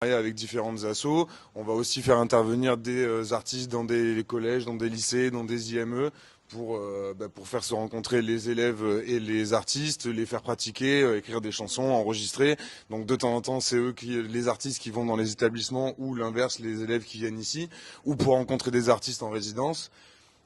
Avec différentes assos. On va aussi faire intervenir des artistes dans des collèges, dans des lycées, dans des IME pour faire se rencontrer les élèves et les artistes, les faire pratiquer, écrire des chansons, enregistrer. Donc de temps en temps, c'est les artistes qui vont dans les établissements ou l'inverse, les élèves qui viennent ici, ou pour rencontrer des artistes en résidence.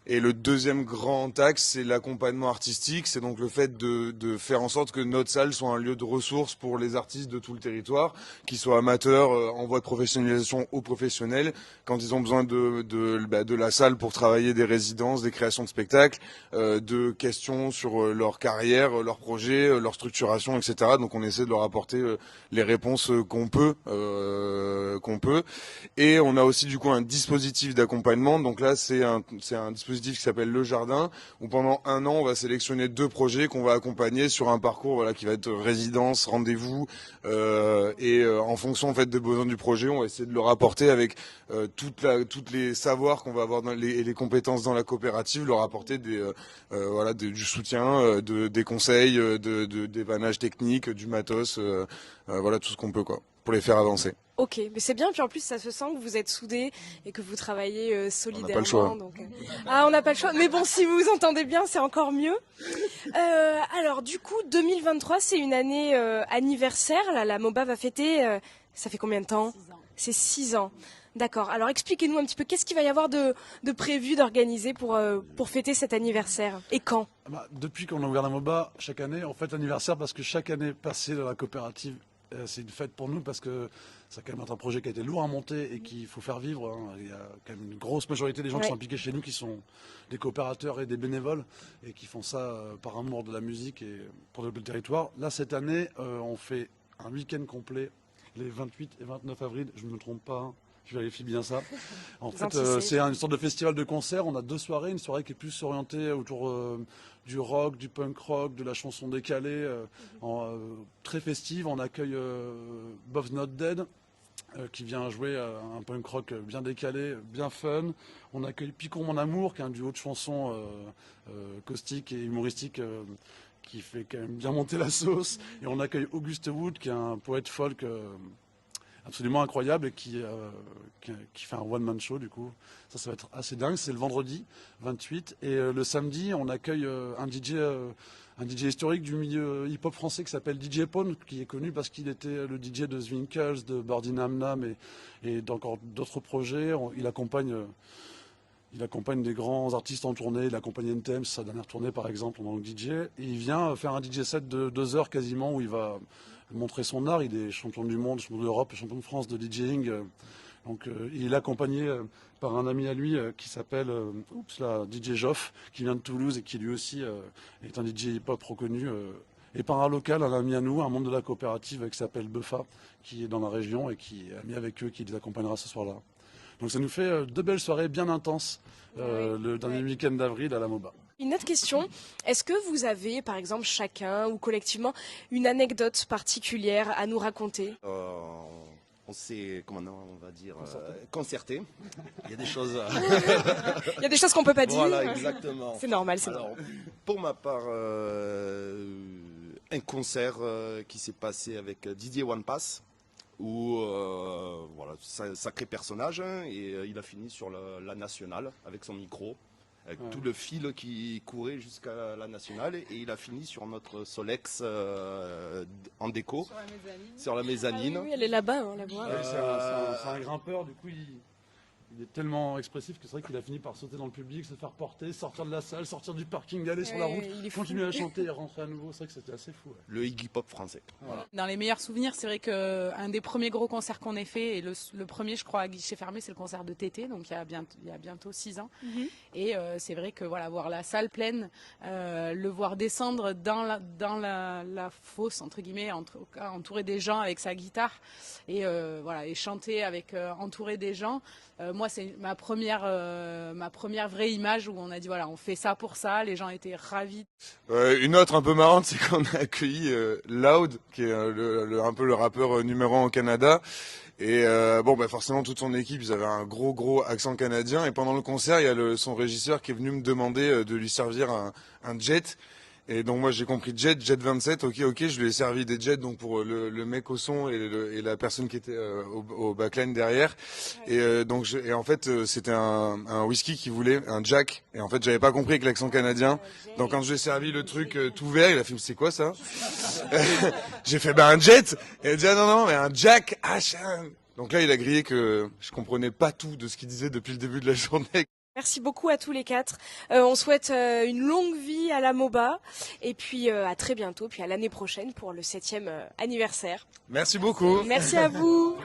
Et le deuxième grand axe, c'est l'accompagnement artistique. C'est donc le fait de faire en sorte que notre salle soit un lieu de ressources pour les artistes de tout le territoire, qu'ils soient amateurs, en voie de professionnalisation ou professionnels, quand ils ont besoin de la salle pour travailler des résidences, des créations de spectacles, de questions sur leur carrière, leurs projets, leur structuration, etc. Donc on essaie de leur apporter les réponses qu'on peut. Et on a aussi du coup un dispositif d'accompagnement. Donc là, c'est un dispositif qui s'appelle Le Jardin, où pendant un an, on va sélectionner 2 projets qu'on va accompagner sur un parcours qui va être résidence, rendez-vous, en fonction en fait des besoins du projet, on va essayer de le rapporter avec toutes les savoirs qu'on va avoir et les compétences dans la coopérative, leur apporter du soutien, des conseils, des vannages techniques, du matos, tout ce qu'on peut pour les faire avancer. Ok, mais c'est bien, puis en plus ça se sent que vous êtes soudés et que vous travaillez On n'a pas le choix. solidairement. Ah, on n'a pas le choix, mais bon, si vous vous entendez bien, c'est encore mieux. Alors du coup, 2023, c'est une année anniversaire, là, la MOBA va fêter, ça fait combien de temps? 6 ans. C'est 6 ans. D'accord, alors expliquez-nous un petit peu, qu'est-ce qu'il va y avoir de prévu, d'organiser pour fêter cet anniversaire? Et quand? Depuis qu'on a ouvert la MOBA, chaque année, on fête l'anniversaire parce que chaque année passée dans la coopérative, c'est une fête pour nous parce que ça quand même un projet qui a été lourd à monter et qu'il faut faire vivre. Hein. Il y a quand même une grosse majorité des gens qui sont impliqués chez nous qui sont des coopérateurs et des bénévoles et qui font ça par amour de la musique et pour développer le territoire. Là, cette année, on fait un week-end complet les 28 et 29 avril, je ne me trompe pas. Hein. Je vérifie bien ça. En fait, c'est une sorte de festival de concert. On a 2 soirées. Une soirée qui est plus orientée autour du rock, du punk rock, de la chanson décalée, très festive. On accueille Bob's Not Dead, qui vient jouer un punk rock bien décalé, bien fun. On accueille Picon Mon Amour, qui est un duo de chansons caustiques et humoristiques qui fait quand même bien monter la sauce. Et on accueille Auguste Wood, qui est un poète folk absolument incroyable et qui fait un one-man show du coup. Ça va être assez dingue. C'est le vendredi 28 et le samedi on accueille un DJ historique du milieu hip-hop français qui s'appelle DJ Pone, qui est connu parce qu'il était le DJ de Zwinkels, de Birdie Nam Nam et d'encore d'autres projets. Il accompagne des grands artistes en tournée. Il accompagne NTM, sa dernière tournée par exemple en tant que DJ. Et il vient faire un DJ set de 2 heures quasiment où il va montrer son art. Il est champion du monde, champion d'Europe, champion de France de DJing. Donc il est accompagné par un ami à lui qui s'appelle DJ Joff, qui vient de Toulouse et qui lui aussi est un DJ hip-hop reconnu. Et par un local, un ami à nous, un membre de la coopérative qui s'appelle Buffa, qui est dans la région et qui est ami avec eux, qui les accompagnera ce soir-là. Donc ça nous fait 2 belles soirées bien intenses le dernier week-end d'avril à la MOBA. Une autre question, est-ce que vous avez, par exemple, chacun ou collectivement, une anecdote particulière à nous raconter? On s'est, comment on va dire, concerté. Il y a des choses... Il y a des choses qu'on peut pas dire. Voilà, exactement. C'est normal, Alors, pour ma part, un concert qui s'est passé avec Didier One Pass, où, sacré personnage, hein, et il a fini sur la nationale avec son micro. Avec tout le fil qui courait jusqu'à la nationale et il a fini sur notre Solex en déco, sur la mezzanine. Ah oui, elle est là-bas, on la voit. C'est un grimpeur, du coup il est tellement expressif que c'est vrai qu'il a fini par sauter dans le public, se faire porter, sortir de la salle, sortir du parking, aller sur la route, continuer à chanter et rentrer à nouveau. C'est vrai que c'était assez fou. Ouais. Le Iggy Pop français. Voilà. Dans les meilleurs souvenirs, c'est vrai qu'un des premiers gros concerts qu'on ait fait, et le premier je crois à guichet fermé, c'est le concert de Tété, donc il y a bientôt 6 ans. Et c'est vrai que voir la salle pleine, le voir descendre dans la fosse, entre guillemets, entouré des gens avec sa guitare, et chanter avec entouré des gens. Moi, c'est ma première vraie image où on a dit voilà, on fait ça pour ça. Les gens étaient ravis. Une autre un peu marrante, c'est qu'on a accueilli Loud, qui est un peu le rappeur numéro 1 au Canada. Et forcément toute son équipe, ils avaient un gros accent canadien. Et pendant le concert, il y a son régisseur qui est venu me demander de lui servir un jet. Et donc moi j'ai compris jet 27, ok, je lui ai servi des jets donc pour le mec au son et la personne qui était au backline derrière. Et et en fait c'était un whisky qui voulait un Jack. Et en fait j'avais pas compris avec l'accent canadien. Donc quand je lui ai servi le truc tout vert, il a fait c'est quoi ça? J'ai fait un jet. Et il a dit ah non mais un Jack. Donc là il a grillé que je comprenais pas tout de ce qu'il disait depuis le début de la journée. Merci beaucoup à tous les quatre. On souhaite une longue vie à la MOBA et puis à très bientôt, puis à l'année prochaine pour le 7e anniversaire. Merci beaucoup. Merci à vous.